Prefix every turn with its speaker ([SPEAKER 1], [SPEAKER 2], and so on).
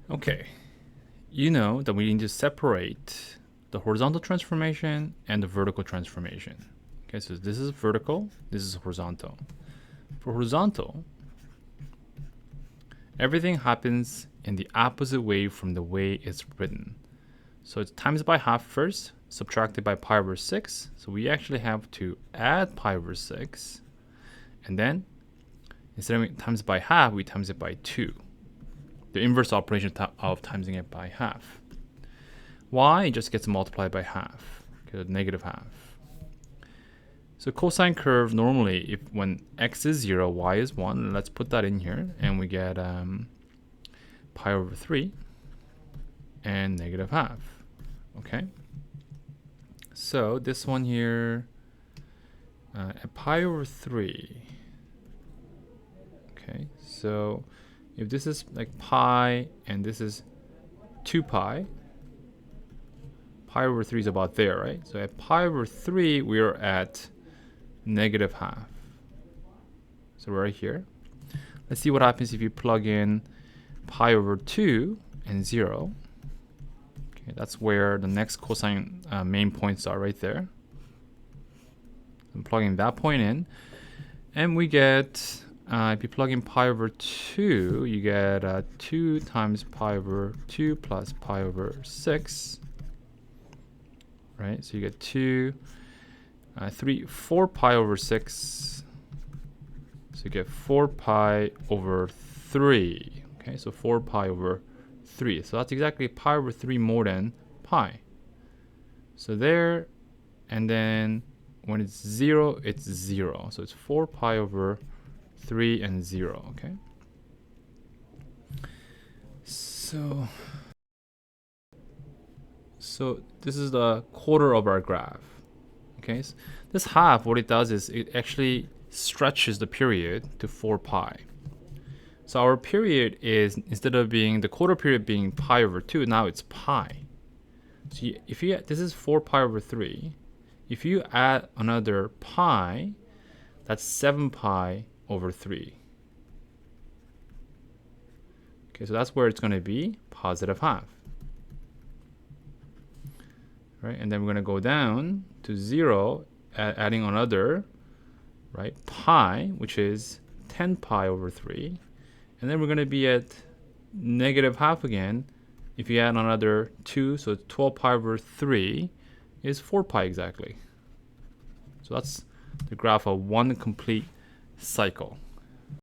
[SPEAKER 1] Okay, you know that we need to separate the horizontal transformation and the vertical transformation. Okay, so this is vertical, this is horizontal. For horizontal, everything happens in the opposite way from the way it's written. So it's times by half first, subtracted by pi over 6. So we actually have to add pi over 6. And then, instead of times by half, we times it by 2. The inverse operation of timesing it by half. Y, it just gets multiplied by half, okay, negative half. So cosine curve, normally, if when x is 0, y is 1, let's put that in here, and we get pi over 3 and negative half. Okay, so this one here, at pi over 3. Okay, so if this is like pi and this is 2 pi, pi over 3 is about there, right? So at pi over 3, we're at negative half. So right here. Let's see what happens if you plug in pi over 2 and 0. Okay, that's where the next cosine main points are, right there. I'm plugging that point in, and we get, if you plug in pi over 2, you get 2 times pi over 2 plus pi over 6. Right, so you get 2, 3, 4 pi over 6. So you get 4 pi over 3. Okay, so 4 pi over 3. So that's exactly pi over 3 more than pi. So there, and then when it's 0, it's 0. So it's 4 pi over 3 and 0. Okay. So this is the quarter of our graph. Okay, so this half, what it does is it actually stretches the period to 4 pi. So our period is, instead of being the quarter period being pi over 2, now it's pi. So if you, this is 4 pi over 3. If you add another pi, that's 7 pi over 3. Okay, so that's where it's going to be positive half. Right, and then we're going to go down to 0, adding another, right, pi, which is 10 pi over 3. And then we're going to be at negative half again. If you add another 2, so 12 pi over 3 is 4 pi exactly. So that's the graph of one complete cycle.